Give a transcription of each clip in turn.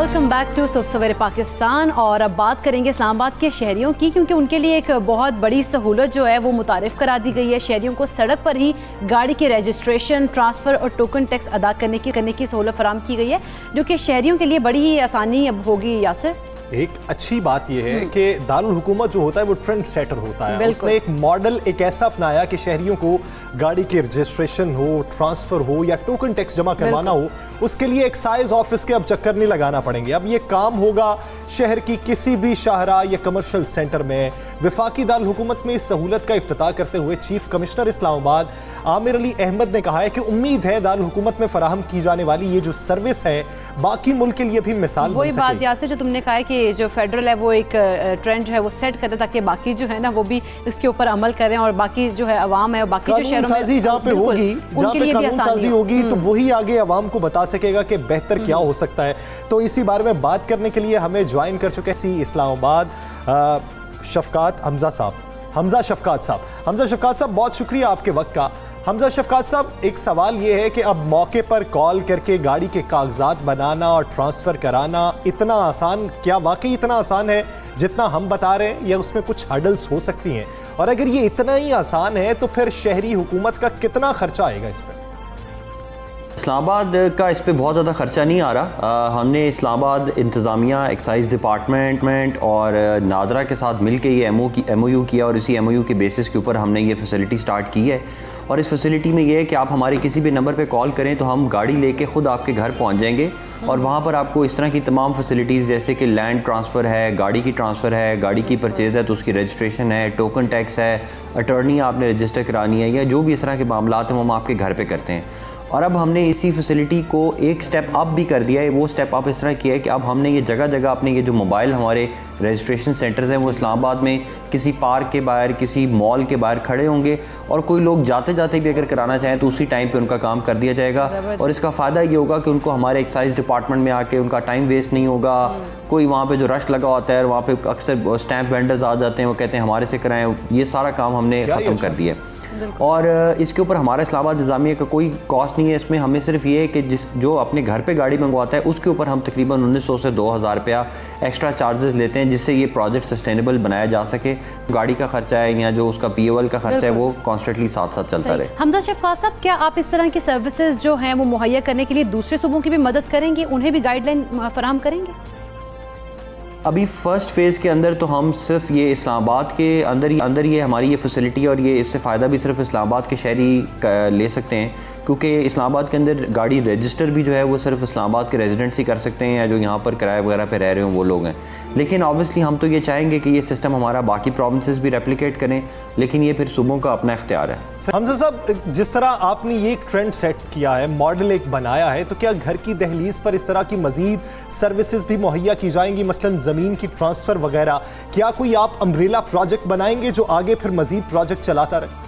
Welcome back to सुबह सवेरे पाकिस्तान। और अब बात करेंगे इस्लामाबाद के शहरियों की, क्योंकि उनके लिए एक बहुत बड़ी सहूलत जो है वो मुतारिफ करा दी गई है। शहरियों को सड़क पर ही गाड़ी के रजिस्ट्रेशन, ट्रांसफ़र और टोकन टैक्स अदा करने की सहूलत फराम की गई है, जो कि शहरियों के लिए बड़ी ही आसानी अब होगी। यासिर, एक अच्छी बात यह है कि दारुल हुकूमत जो होता है वो ट्रेंड सेटर होता है। उसने एक मॉडल एक ऐसा अपनाया कि शहरियों को गाड़ी के रजिस्ट्रेशन हो, ट्रांसफ़र हो या टोकन टैक्स जमा करवाना हो, उसके लिए एक्साइज ऑफिस के अब चक्कर नहीं लगाना पड़ेंगे। अब ये काम होगा शहर की किसी भी शाहरा या कमर्शियल सेंटर में। वफाकी दारुल हुकूमत में इस सहूलत का इफ्तिताह करते हुए चीफ कमिश्नर इस्लामाबाद आमिर अली अहमद ने कहा है कि उम्मीद है दारुल हुकूमत में फराहम की जाने वाली ये जो सर्विस है बाकी मुल्क के लिए भी मिसाल बन सके। वही बात यासिर जो तुमने कहा है कि जो फेडरल है वो एक ट्रेंड जो है वो सेट करे ताकि बाकी जो है ना वो भी इसके ऊपर अमल करें, और बाकी जो है अवाम है और बाकी जो शहरों में जहाँ पे होगी, जहाँ पे कानून साजी होगी तो वही आगे अवाम को बता सकेगा कि बेहतर क्या हो सकता है। तो इसी बारे में बात करने के लिए हमें ज्वाइन कर चुके सी इस्लामाबाद शफकात हमजा साहब। हमजा शफकात साहब, बहुत शुक्रिया आपके वक्त का। हमजा शफकात साहब, एक सवाल ये है कि अब मौके पर कॉल करके गाड़ी के कागजात बनाना और ट्रांसफ़र कराना इतना आसान, क्या वाकई इतना आसान है जितना हम बता रहे हैं, या उसमें कुछ हर्डल्स हो सकती हैं? और अगर ये इतना ही आसान है तो फिर शहरी हुकूमत का कितना खर्चा आएगा इस पर? इस्लामाबाद का इस पे बहुत ज़्यादा ख़र्चा नहीं आ रहा। हमने इस्लामाबाद इंतज़ामिया, एक्साइज डिपार्टमेंट और नादरा के साथ मिल के ये MOU किया, और इसी MOU के बेसिस के ऊपर हमने ये फैसिलिटी स्टार्ट की है। और इस फैसिलिटी में ये है कि आप हमारे किसी भी नंबर पे कॉल करें तो हम गाड़ी लेके ख़ुद आपके घर पहुंच जाएंगे, और वहाँ पर आपको इस तरह की तमाम फैसिलिटीज़ जैसे कि लैंड ट्रांसफ़र है, गाड़ी की ट्रांसफ़र है, गाड़ी की परचेज़ है तो उसकी रजिस्ट्रेशन है, टोकन टैक्स है, अटॉर्नी आपने रजिस्टर करानी है, या जो भी इस तरह के मामला हैं वो हम आपके घर पर करते हैं। और अब हमने इसी फैसिलिटी को एक स्टेप अप भी कर दिया है। वो स्टेप अप इस तरह किया है कि अब हमने ये जगह जगह अपने ये जो मोबाइल हमारे रजिस्ट्रेशन सेंटर्स हैं वो इस्लामाबाद में किसी पार्क के बाहर, किसी मॉल के बाहर खड़े होंगे, और कोई लोग जाते जाते भी अगर कराना चाहें तो उसी टाइम पे उनका काम कर दिया जाएगा। और इसका फ़ायदा ये होगा कि उनको हमारे एक्साइज डिपार्टमेंट में आके उनका टाइम वेस्ट नहीं होगा। कोई वहाँ पे जो रश लगा होता है, वहाँ पे अक्सर स्टैम्प वेंडर्स आ जाते हैं, वो कहते हैं हमारे से कराएं, ये सारा काम हमने ख़त्म कर दिया है। और इसके ऊपर हमारा इस्लामाबाद इंतज़ामिया का कोई कॉस्ट नहीं है। इसमें हमें सिर्फ ये है कि जो अपने घर पे गाड़ी मंगवाता है उसके ऊपर हम तकरीबन 1900 से 2000 रुपया एक्स्ट्रा चार्जेस लेते हैं, जिससे ये प्रोजेक्ट सस्टेनेबल बनाया जा सके। गाड़ी का खर्चा है या जो उसका POL का खर्चा है वो कॉन्स्टेंटली साथ साथ चलता रहे। हमजा शफकात साहब, क्या आप इस तरह की सर्विसेज जो हैं वो मुहैया करने के लिए दूसरे सूबों की भी मदद करेंगे, उन्हें भी गाइडलाइन फराहम करेंगे? अभी फ़र्स्ट फ़ेज़ के अंदर तो हम सिर्फ ये इस्लामाबाद के अंदर ये हमारी ये फैसिलिटी, और ये इससे फ़ायदा भी सिर्फ इस्लामाबाद के शहरी ले सकते हैं, क्योंकि इस्लामाबाद के अंदर गाड़ी रजिस्टर भी जो है वो सिर्फ इस्लामाबाद के रेजिडेंट्स ही कर सकते हैं, या जो यहाँ पर किराए वगैरह पे रह रहे हो वो लोग हैं। लेकिन ऑब्वियसली हम तो ये चाहेंगे कि ये सिस्टम हमारा बाकी प्रोविंसेस भी रेप्लिकेट करें, लेकिन ये फिर सूबों का अपना इख्तियार है। हमजा साहब, जिस तरह आपने ये एक ट्रेंड सेट किया है, मॉडल एक बनाया है, तो क्या घर की दहलीज पर इस तरह की मजीद सर्विसेज भी मुहैया की जाएंगी, मसलन ज़मीन की ट्रांसफ़र वगैरह? क्या कोई आप अम्ब्रेला प्रोजेक्ट बनाएंगे जो आगे फिर मजीद प्रोजेक्ट चलाता रहे?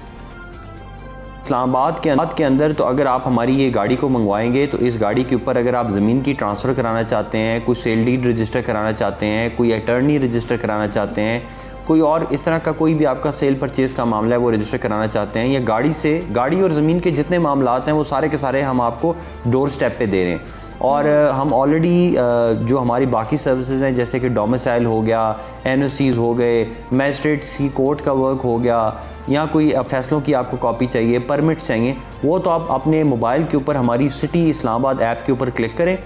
इस्लामाबाद के अंदर तो अगर आप हमारी ये गाड़ी को मंगवाएंगे तो इस गाड़ी के ऊपर अगर आप ज़मीन की ट्रांसफ़र कराना चाहते हैं, कोई सेल डीड रजिस्टर कराना चाहते हैं, कोई अटॉर्नी रजिस्टर कराना चाहते हैं, कोई और इस तरह का कोई भी आपका सेल परचेज़ का मामला है वो रजिस्टर कराना चाहते हैं, या गाड़ी और ज़मीन के जितने मामलात हैं वो सारे के सारे हम आपको डोर स्टेप पे दे रहे हैं। और हम ऑलरेडी जो हमारी बाकी सर्विसेज हैं जैसे कि डोमिसाइल हो गया, NOCs हो गए, मैजिस्ट्रेट की कोर्ट का वर्क हो गया, या कोई फैसलों की आपको कॉपी चाहिए, परमिट चाहिए, वो तो आप अपने मोबाइल के ऊपर हमारी सिटी इस्लामाबाद ऐप के ऊपर क्लिक करें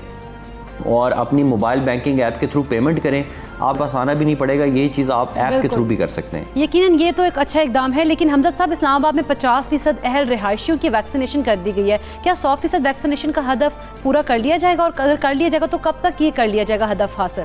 और अपनी मोबाइल बैंकिंग ऐप के थ्रू पेमेंट करें। आप पास आना भी नहीं पड़ेगा, यही चीज़ आप ऐप के थ्रू भी कर सकते हैं। यकीनन ये तो एक अच्छा इकदाम है, लेकिन हमजा साहब, इस्लामाबाद में 50% अहल रिहायशियों की वैक्सीनेशन कर दी गई है। क्या 100% वैक्सीनेशन का हदफ पूरा कर लिया जाएगा, और अगर कर लिया जाएगा तो कब तक ये कर लिया जाएगा हदफ हासिल?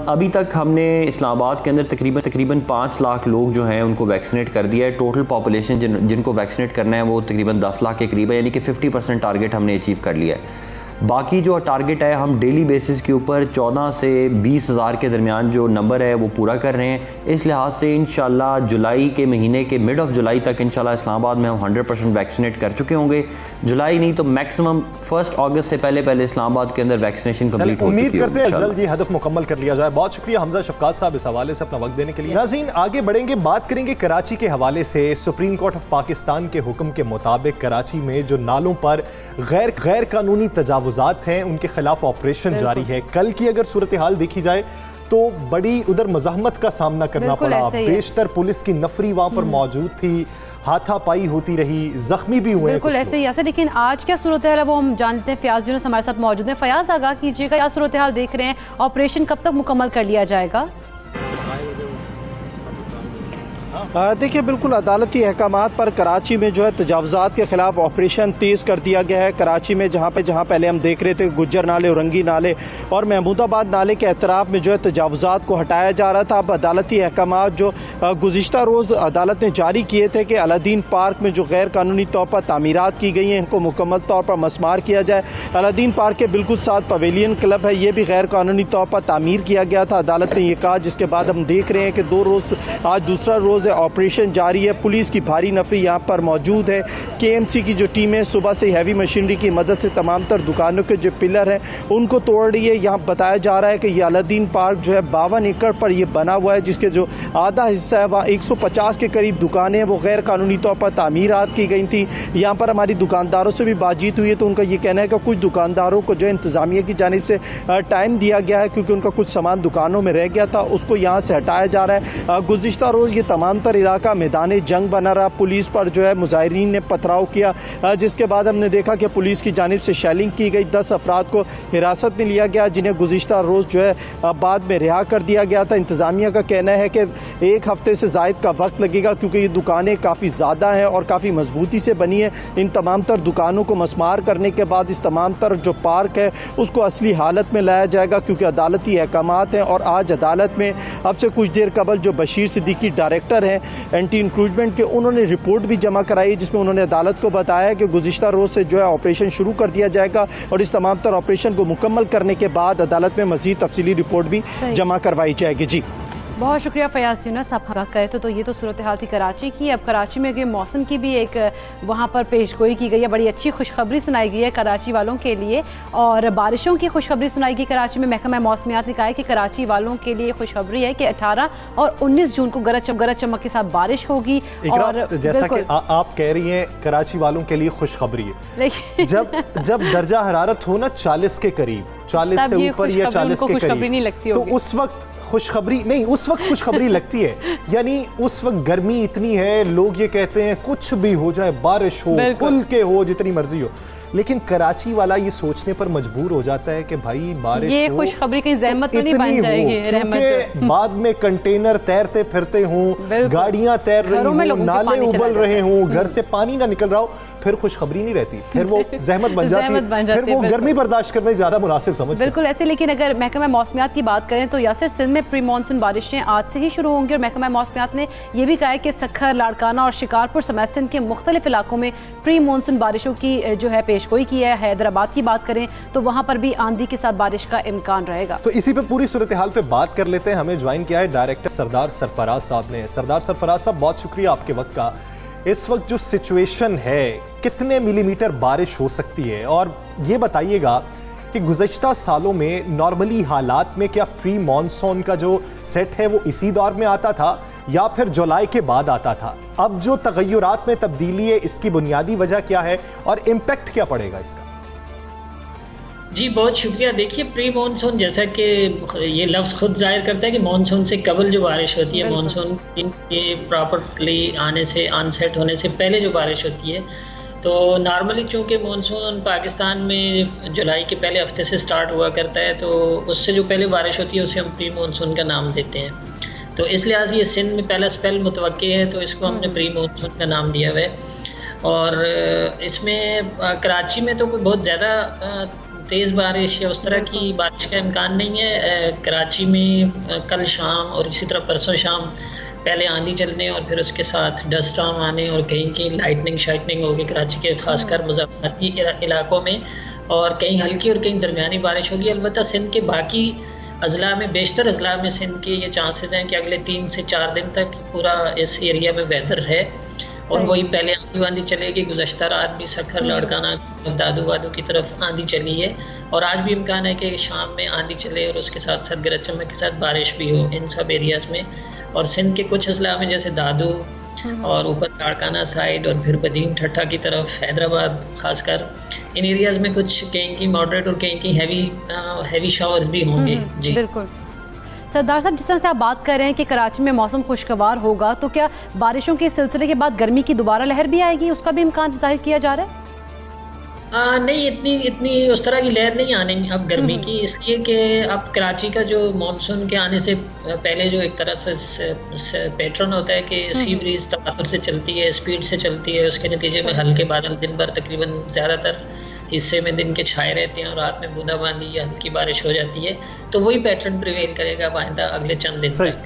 अभी तक हमने इस्लामाबाद के अंदर तकरीबन 5 लाख लोग जो हैं उनको वैक्सीनेट कर दिया है। टोटल पॉपुलेशन जिनको वैक्सीनेट करना है वो तकरीबन 10 लाख के करीब है, यानी कि 50% टारगेट हमने अचीव कर लिया है। बाकी जो टारगेट है हम डेली बेसिस के ऊपर 14 से 20 हज़ार के दरमियान जो नंबर है वो पूरा कर रहे हैं। इस लिहाज से इंशाल्लाह जुलाई के महीने के मिड ऑफ जुलाई तक इंशाल्लाह इस्लामाबाद में हम 100% वैक्सीनेट कर चुके होंगे। जुलाई नहीं तो मैक्सिमम 1 अगस्त से पहले इस्लामाबाद के अंदर वैक्सीनेशन कंप्लीट हो चुकी है। उम्मीद करते हैं जल्द ये हदफ मुकम्मल कर लिया जाए। बहुत शुक्रिया हमजा शफकात साहब इस हवाले से अपना वक्त देने के लिए। नाज़रीन आगे बढ़ेंगे, बात करेंगे कराची के हवाले से। सुप्रीम कोर्ट ऑफ पाकिस्तान के हुक्म के मुताबिक कराची में जो नालों पर गैर कानूनी तजावुजात हैं उनके खिलाफ ऑपरेशन जारी है। कल की अगर सूरत हाल देखी जाए तो बड़ी उधर मज़ाहमत का सामना करना पड़ा। बेशतर पुलिस की नफरी वहाँ पर मौजूद थी, हाथापाई होती रही, जख्मी भी हुए। बिल्कुल ऐसे ही। लेकिन आज क्या सूरत हाल है वो हम जानते हैं। फयाज यूनुस हमारे साथ मौजूद हैं। फयाज आगाह कीजिएगा, क्या सूरत हाल देख रहे हैं, ऑपरेशन कब तक मुकम्मल कर लिया जाएगा? देखिए बिल्कुल अदालती अहकामात पर कराची में जो है तजावुजात के खिलाफ ऑपरेशन तेज़ कर दिया गया है। कराची में जहाँ पहले हम देख रहे थे गुज्जर नाले, औरंगी नाले और महमूदाबाद नाले के एतराफ़ में जो है तजावुजात को हटाया जा रहा था। अब अदालती अहकामात जो गुज़िश्ता रोज़ अदालत ने जारी किए थे कि अलादीन पार्क में जो गैर कानूनी तौर पर तामीरात की गई हैं इनको मुकम्मल तौर पर मसमार किया जाए। अलादीन पार्क के बिल्कुल साथ पवेलियन क्लब है, ये भी गैर कानूनी तौर पर तामीर किया गया था। अदालत ने यह कहा, जिसके बाद हम देख रहे हैं कि 2 रोज़ आज दूसरा रोज़ है, ऑपरेशन जारी है। पुलिस की भारी नफरी यहाँ पर मौजूद है। केएमसी की जो टीम है सुबह से हैवी मशीनरी की मदद से तमाम तर दुकानों के जो पिलर हैं उनको तोड़ रही है। यहाँ बताया जा रहा है कि ये अलादीन पार्क जो है 52 एकड़ पर ये बना हुआ है, जिसके जो आधा हिस्सा है वहाँ 150 के करीब दुकानें हैं वो गैर कानूनी तौर पर तामीरात की गई थी। यहाँ पर हमारी दुकानदारों से भी बातचीत हुई है तो उनका ये कहना है कि कुछ दुकानदारों को जो इंतज़ामिया की जानिब से टाइम दिया गया है क्योंकि उनका कुछ सामान दुकानों में रह गया था, उसको यहाँ से हटाया जा रहा है। गुज़िश्ता रोज़ ये तमाम तर इलाका मैदान जंग बना रहा। पुलिस पर जो है मुजाहिरीन ने पथराव किया, जिसके बाद हमने देखा कि पुलिस की जानिब से शेलिंग की गई। 10 अफराद को हिरासत में लिया गया जिन्हें गुज़िश्ता रोज़ जो है बाद में रिहा कर दिया गया था। इंतज़ामिया का कहना है कि 1 हफ्ते से ज़ायद का वक्त लगेगा क्योंकि ये दुकानें काफ़ी ज़्यादा हैं और काफ़ी मजबूती से बनी है। इन तमाम तर दुकानों को मसमार करने के बाद इस तमाम तर जो पार्क है उसको असली हालत में लाया जाएगा क्योंकि अदालती अहकामात हैं। और आज अदालत में अब से कुछ देर कबल जो बशीर सिद्दीकी डायरेक्टर हैं एंटी इंक्रूजमेंट के, उन्होंने रिपोर्ट भी जमा कराई जिसमें उन्होंने अदालत को बताया कि गुज़िश्ता रोज़ से जो है ऑपरेशन शुरू कर दिया जाएगा और इस तमाम तर ऑपरेशन को मुकम्मल करने के बाद अदालत में मज़ीद तफसीली रिपोर्ट भी जमा करवाई जाएगी। जी बहुत शुक्रिया फयाज यूनुस, आप आगाह करें तो ये तो सूरत हाल थी कराची की। अब कराची में अगर मौसम की भी एक वहाँ पर पेशगोई की गई है, बड़ी अच्छी खुशखबरी सुनाई गई है कराची वालों के लिए और बारिशों की खुशखबरी सुनाई गई कराची में। महकमा मौसमियात ने कहा है कि कराची वालों के लिए खुशखबरी है कि 18 और 19 जून को गरज चमक के साथ बारिश होगी। और जैसा कि आप कह रही हैं कराची वालों के लिए खुशखबरी है, लेकिन जब दर्जा हरारत हो ना 40 के करीब, 40 से ऊपर या 40 के करीब, तो उस वक्त खुशखबरी नहीं, उस वक्त खुशखबरी लगती है। यानी उस वक्त गर्मी इतनी है, लोग ये कहते हैं कुछ भी हो जाए, बारिश हो, खुल के हो, जितनी मर्जी हो, लेकिन कराची वाला ये सोचने पर मजबूर हो जाता है कि भाई बारिश ये खुशखबरी कहीं ज़हमत तो नहीं बन जाएगी, रहमत बाद में कंटेनर तैरते फिरते हों, गाड़ियां तैर रही हों, नाले उबल रहे हों, घर से पानी ना निकल रहा हो, फिर खुशखबरी नहीं रहती, फिर वो जहमत बन जाती है, फिर वो गर्मी बर्दाश्त करना ज़्यादा मुनासिब समझते हैं। बिल्कुल ऐसे। लेकिन अगर महकमा मौसमियात की बात करें तो यासिर सिंध में प्री मानसून बारिशें आज से ही शुरू होंगी और महकमा मौसमियात ने यह भी कहा है कि सखर, लाड़काना और शिकारपुर समेत सिंध के मुख्तलिफ इलाकों में प्री मानसून बारिशों की जो है पेशगोई की है। हैदराबाद की बात करें तो वहाँ पर भी आंधी के साथ बारिश का इम्कान रहेगा। तो इसी पे पूरी सूरत हाल पे बात कर लेते हैं। हमें ज्वाइन किया है डायरेक्टर सरदार सरफराज साहब ने। सरदार सरफराज साहब बहुत शुक्रिया आपके वक्त का। इस वक्त जो सिचुएशन है, कितने मिलीमीटर बारिश हो सकती है, और ये बताइएगा कि गुज़श्ता सालों में नॉर्मली हालात में क्या प्री मॉनसून का जो सेट है वो इसी दौर में आता था या फिर जुलाई के बाद आता था? अब जो तगय्युरात में तब्दीली है इसकी बुनियादी वजह क्या है और इम्पैक्ट क्या पड़ेगा इसका? जी बहुत शुक्रिया। देखिए प्री मानसून, जैसा कि ये लफ्ज़ खुद जाहिर करता है कि मानसून से कबल जो बारिश होती है, मानसून के प्रॉपरली आने से, ऑनसेट होने से पहले जो बारिश होती है, तो नॉर्मली चूँकि मानसून पाकिस्तान में जुलाई के पहले हफ्ते से स्टार्ट हुआ करता है, तो उससे जो पहले बारिश होती है उसे हम प्री मानसून का नाम देते हैं। तो इस लिहाज ये सिंध में पहला स्पेल मुतवक्की है, तो इसको हमने प्री मानसून का नाम दिया हुआ है। और इसमें कराची में तो कोई बहुत ज़्यादा तेज़ बारिश या उस तरह की बारिश का इम्कान नहीं है। कराची में कल शाम और इसी तरह परसों शाम पहले आंधी चलने और फिर उसके साथ डस्ट स्टॉर्म आने और कहीं की लाइटनिंग शाइटनिंग होगी कराची के खासकर मुज़फ़्फ़राबादी इलाकों में, और कहीं हल्की और कहीं दरमियानी बारिश होगी। अलबत्ता सिंध के बाकी अजला में, बेशतर अजला में सिंध के ये चांसेस हैं कि अगले 3 से 4 दिन तक पूरा इस एरिया में वेदर है। और वही पहले आंधी वांधी चलेगी। गुज़श्ता रात भी सखर लाड़काना दादू वादू की तरफ आंधी चली है और आज भी इम्कान है कि शाम में आंधी चले और उसके साथ साथ गरज चमक के साथ बारिश भी हो इन सब एरियाज़ में। और सिंध के कुछ अजला में जैसे दादू और ऊपर लाड़काना साइड और फिर बदीन ठट्ठा की तरफ हैदराबाद खासकर इन एरियाज़ में कुछ कहीं की मॉडरेट और कहीं की हैवी शावर्स भी होंगे। जी बिल्कुल। सरदार साहब, जिस तरह से आप बात कर रहे हैं कि कराची में मौसम खुशगवार होगा, तो क्या बारिशों के सिलसिले के बाद गर्मी की दोबारा लहर भी आएगी, उसका भी इम्कान जाहिर किया जा रहा है? नहीं, इतनी उस तरह की लहर नहीं आने अब गर्मी की, इसलिए कि अब कराची का जो मानसून के आने से पहले जो एक तरह से पैटर्न होता है कि सी ब्रीज तवातुर से चलती है, स्पीड से चलती है, उसके नतीजे में हल्के बादल दिन भर तकरीबन ज़्यादातर हिस्से में दिन के छाए रहते हैं और रात में बूंदाबांदी या हल्की बारिश हो जाती है। तो वही पैटर्न प्रिवेल करेगा आइंदा अगले चंद दिन तक।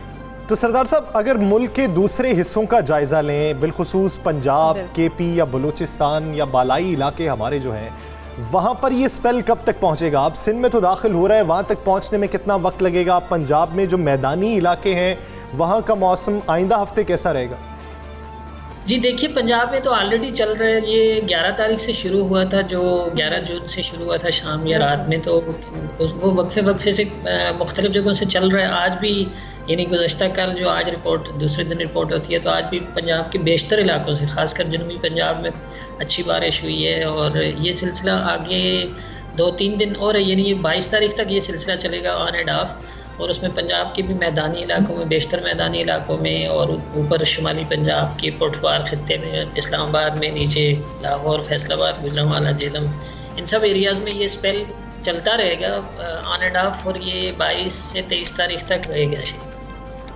तो सरदार साहब, अगर मुल्क के दूसरे हिस्सों का जायजा लें, बिलखुसूस पंजाब, केपी या बलूचिस्तान या बालाई इलाके हमारे जो हैं, वहाँ पर ये स्पेल कब तक पहुँचेगा? अब सिंध में तो दाखिल हो रहा है, वहाँ तक पहुँचने में कितना वक्त लगेगा? पंजाब में जो मैदानी इलाके हैं वहाँ का मौसम आइंदा हफ्ते कैसा रहेगा? जी देखिए, पंजाब में तो ऑलरेडी चल रहा है। ये 11 तारीख से शुरू हुआ था, जो 11 जून से शुरू हुआ था शाम या रात में, तो वो वक्फे से मुख्तलिफ जगहों से चल रहा है। आज भी यानी गुज़श्ता कल जो आज रिपोर्ट दूसरे दिन रिपोर्ट होती है, तो आज भी पंजाब के बेशतर इलाकों से खासकर जनूबी पंजाब में अच्छी बारिश हुई है और ये सिलसिला आगे 2-3 दिन और यानी ये 22 तारीख तक ये सिलसिला चलेगा ऑन एंड ऑफ। और उसमें पंजाब के भी मैदानी इलाकों में, बेशतर मैदानी इलाकों में और ऊपर शुमाली पंजाब के पुरठवार खत्ते में, इस्लामाबाद में, नीचे लाहौर, फैसलाबाद, गुजरांवाला, झेलम, इन सब एरियाज़ में ये स्पेल चलता रहेगा ऑन एंड ऑफ और ये 22 से 23 तारीख तक रहेगा।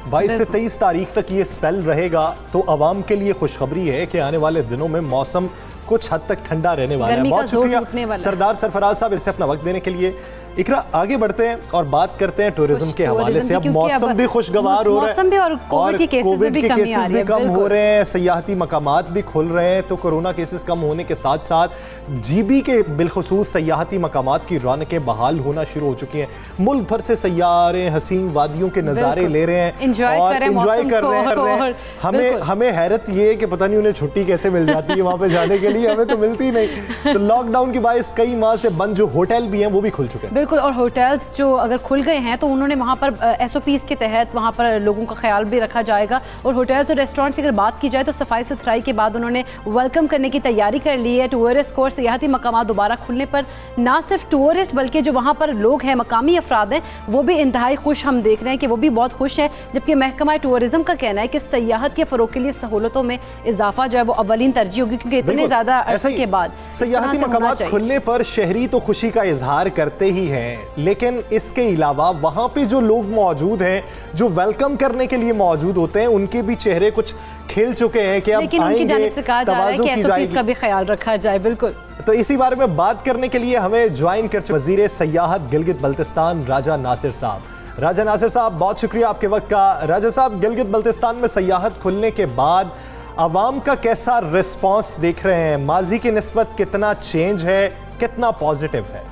22 से 23 तारीख तक ये स्पेल रहेगा, तो आवाम के लिए खुशखबरी है कि आने वाले दिनों में मौसम कुछ हद तक ठंडा रहने वाला है। बहुत शुक्रिया सरदार सरफराज साहब इसे अपना वक्त देने के लिए। इकरा, आगे बढ़ते हैं और बात करते हैं टूरिज्म के हवाले से। अब मौसम भी खुशगवार हो रहा है और कोविड के केसेस भी कम हो रहे हैं, सयाहती मकामात भी खुल रहे हैं, तो कोरोना केसेस कम होने के साथ साथ जीबी के बिलखुसूस सयाहती मकामात की रौनकें बहाल होना शुरू हो चुकी हैं। मुल्क भर से सयाह आ रहे हैं, हसीन वादियों के नज़ारे ले रहे हैं और इंजॉय कर रहे हैं। हमें हैरत ये है कि पता नहीं उन्हें छुट्टी कैसे मिल जाती है वहाँ पे जाने के लिए, हमें तो मिलती नहीं। तो लॉकडाउन की बाइस कई माह से बंद जो होटल भी हैं वो भी खुल चुके हैं। बिल्कुल, और होटल्स जो अगर खुल गए हैं तो उन्होंने वहाँ पर SOPs के तहत वहाँ पर लोगों का ख्याल भी रखा जाएगा। और होटल्स और रेस्टोरेंट्स की अगर बात की जाए तो सफाई सुथराई के बाद उन्होंने वेलकम करने की तैयारी कर ली है। टूरिस्ट और सियाहती मकामात दोबारा खुलने पर ना सिर्फ टूरिस्ट बल्कि जो वहाँ पर लोग हैं, मकामी अफराद हैं, वो भी इंतहाई खुश हम देख रहे हैं कि वो भी बहुत खुश हैं। जबकि महकमा टूरिज्म का कहना है कि सयाहत के फ़रोग के लिए सहूलतों में इजाफा जो है वो अवलीन तरजीह होगी, क्योंकि इतने ज़्यादा अरसे के बाद सयाहती मकामात खुलने पर शहरी तो खुशी का इजहार करते ही हैं, लेकिन इसके अलावा वहाँ पे जो लोग मौजूद हैं, जो वेलकम करने के लिए मौजूद होते हैं, उनके भी चेहरे कुछ खिल चुके हैं कि अब लेकिन उनकी जानिब से कहा जा रहा है कि SOPs का भी ख्याल रखा जाए। बिल्कुल, तो इसी बारे में बात करने के लिए हमें ज्वाइन कर चुके वज़ीर सयाहत गिलगित बल्तिस्तान राजा नासिर साहब। राजा नासिर साहब, बहुत शुक्रिया आपके वक्त का। राजा साहब, गिलगित बल्तिस्तान में सयाहत खुलने के बाद आवाम का कैसा रिस्पॉन्स देख रहे हैं? माजी की निस्बत कितना चेंज है, कितना पॉजिटिव है?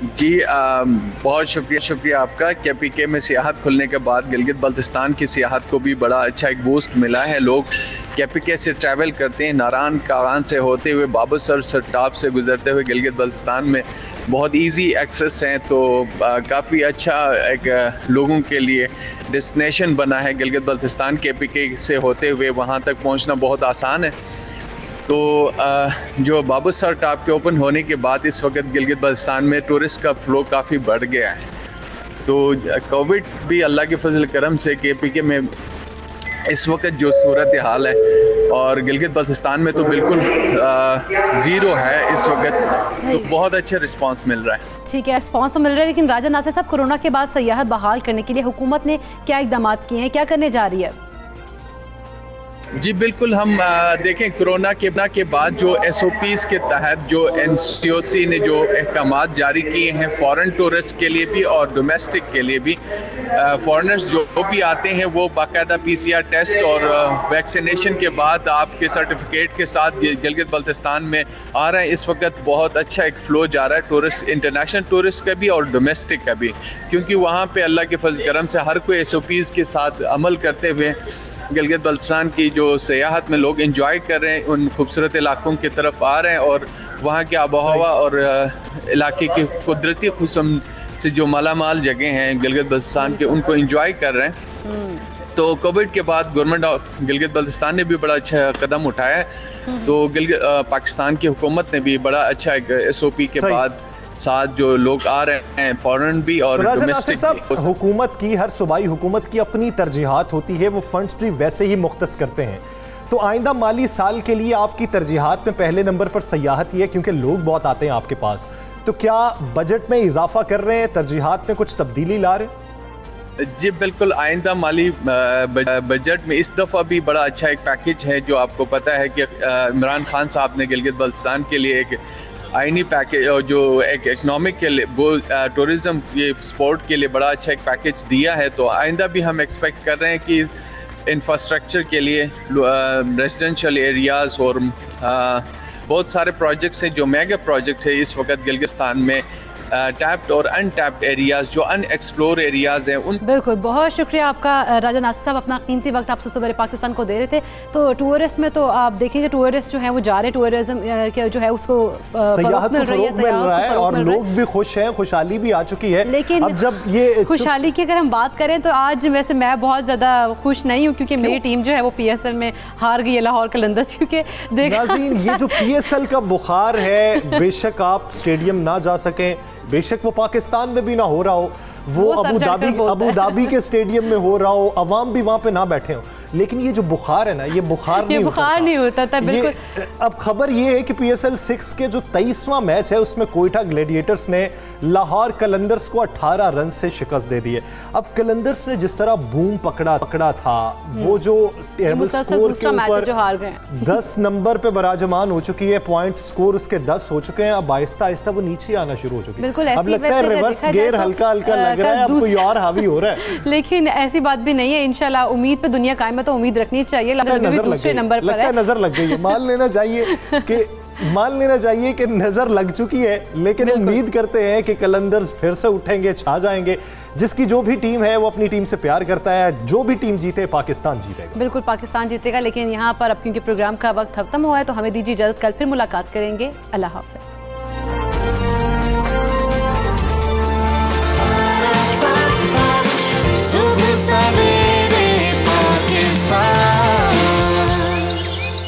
जी बहुत शुक्रिया आपका। KPK में सियाहत खुलने के बाद गिलगित बल्तिस्तान की सियाहत को भी बड़ा अच्छा एक बूस्ट मिला है। लोग KPK से ट्रैवल करते हैं, नारान कारान से होते हुए बाबूसर सरटाप से गुजरते हुए गिलगित बल्तिस्तान में बहुत इजी एक्सेस हैं, तो काफ़ी अच्छा एक लोगों के लिए डेस्टिनेशन बना है गिलगित बल्तिस्तान। KPK से होते हुए वहाँ तक पहुँचना बहुत आसान है। तो जो बाबूसर टाप के ओपन होने के बाद इस वक्त गिलगित बल्तिस्तान में टूरिस्ट का फ्लो काफ़ी बढ़ गया है। तो कोविड भी अल्लाह के फजल करम से KPK में इस वक्त जो सूरत हाल है और गिलगित बल्तिस्तान में तो बिल्कुल ज़ीरो है इस वक्त, तो बहुत अच्छा रिस्पांस मिल रहा है। ठीक है, रिस्पांस तो मिल रहा है, लेकिन राजा नासिर साहब, कोरोना के बाद सयाहत बहाल करने के लिए हुकूमत ने क्या इक़दाम किए हैं, क्या करने जा रही है? जी बिल्कुल, हम देखें कोरोना के बाद जो SOPs के तहत जो NCOC ने जो अहकामात जारी किए हैं फॉरेन टूरिस्ट के लिए भी और डोमेस्टिक के लिए भी, फॉरेनर्स जो भी आते हैं वो बाकायदा PCR टेस्ट और वैक्सीनेशन के बाद आपके सर्टिफिकेट के साथ गिलगित बल्तिस्तान में आ रहे हैं। इस वक्त बहुत अच्छा एक फ़्लो जा रहा है टूरिस्ट, इंटरनेशनल टूरिस्ट का भी और डोमेस्टिक का भी, क्योंकि वहाँ पे अल्लाह के फजल करम से हर कोई SOPs के साथ अमल करते हुए गिलगित बल्तिस्तान की जो सयाहत में लोग एंजॉय कर रहे हैं, उन खूबसूरत इलाकों की तरफ आ रहे हैं और वहाँ की आबो हवा और इलाके की कुदरती हुस्न से जो मालामाल जगह हैं गिलगित बल्तिस्तान के, उनको एंजॉय कर रहे हैं। तो कोविड के बाद गवर्नमेंट ऑफ गिलगित बल्तिस्तान ने भी बड़ा अच्छा कदम उठाया है। तो पाकिस्तान की हुकूमत ने भी बड़ा अच्छा एक SOP के बाद साथ जो लोग आ रहे हैं फॉरेन भी और डोमेस्टिक भी। हुकूमत की, हर सूबाई हुकूमत की अपनी तरजीहात होती है, वो फंड्स भी वैसे ही मुख्तस करते हैं। तो आइंदा माली साल के लिए आपकी तरजीहात में पहले नंबर पर सयाहत ही है, क्योंकि लोग बहुत आते हैं आपके पास। तो क्या बजट में इजाफा कर रहे हैं, तरजीहात में कुछ तब्दीली ला रहे हैं? जी बिल्कुल, आइंदा माली बजट में इस दफ़ा भी बड़ा अच्छा एक पैकेज है। जो आपको पता है कि इमरान खान साहब ने गिलगित बल्तिस्तान के लिए एक आइनी पैकेज, जो एक इकनॉमिक के लिए, वो टूरिज़म, ये स्पोर्ट के लिए बड़ा अच्छा एक पैकेज दिया है। तो आइंदा भी हम एक्सपेक्ट कर रहे हैं कि इंफ्रास्ट्रक्चर के लिए रेजिडेंशियल एरियाज़ और बहुत सारे प्रोजेक्ट्स हैं जो मेगा प्रोजेक्ट है इस वक्त गिलगिस्तान में, टैप्ड और अनटैप्ड एरियाज, जो अनएक्सप्लोर एरियाज हैं उन। बिल्कुल, बहुत शुक्रिया आपका राजा नासिर साहब, अपना कीमती वक्त आप सबसे बड़े पाकिस्तान को दे रहे थे। तो टूरिस्ट में तो आप देखेंगे टूरिस्ट जो है वो जा रहे हैं, टूरिज्म जो है उसको सयाहत को फरोग मिल रहा है और लोग भी खुश हैं, खुशहाली भी आ चुकी है। लेकिन अब जब ये खुशहाली की अगर हम बात करें तो आज वैसे मैं बहुत ज़्यादा खुश नहीं हूँ, क्योंकि मेरी टीम जो है वो PSL में हार गई है, लाहौर कलंदर्स। क्योंकि नाज़रीन, ये जो PSL का बुखार है, बेशक आप स्टेडियम ना जा सकें, बेशक वो पाकिस्तान में भी ना हो रहा हो, वो अबू धाबी के स्टेडियम में हो रहा हो, अवाम भी वहां पे ना बैठे हो, लेकिन ये जो बुखार है ना, ये बुखार नहीं होता था। बिल्कुल। अब खबर ये है कि PSL 6 के जो 23वां मैच है उसमें कोयटा ग्लैडिएटर्स ने लाहौर कलंदर्स को 18 रन से शिकस्त दे दी है। अब कलंदर्स ने जिस तरह बूम पकड़ा था, वो जो टेबल स्कोर के ऊपर 10 नंबर पे बराजमान हो चुकी है, पॉइंट स्कोर उसके 10 हो चुके हैं, अब आहिस्ता आहिस्ता वो नीचे आना शुरू हो चुकी है। अब लगता है रिवर्स गियर हल्का हल्का लग रहा है, अब कोई और हावी हो रहा है। लेकिन ऐसी बात भी नहीं है, इंशाल्लाह उम्मीद पे दुनिया कायम है, तो उम्मीद रखनी चाहिए। दूसरे नंबर पर है, नजर लग गई है। मान लेना चाहिए कि नजर लग चुकी है, लेकिन उम्मीद करते हैं कि कलंदर्स फिर से उठेंगे, छा जाएंगे। जिसकी जो भी टीम है वो अपनी टीम से प्यार करता है, जो भी टीम जीते पाकिस्तान जीतेगा। बिल्कुल, पाकिस्तान जीतेगा। लेकिन यहाँ पर अब क्योंकि प्रोग्राम का वक्त खत्म हुआ है तो हमें दीजिए इजाजत, कल फिर मुलाकात करेंगे। अल्लाह हाफ़िज़।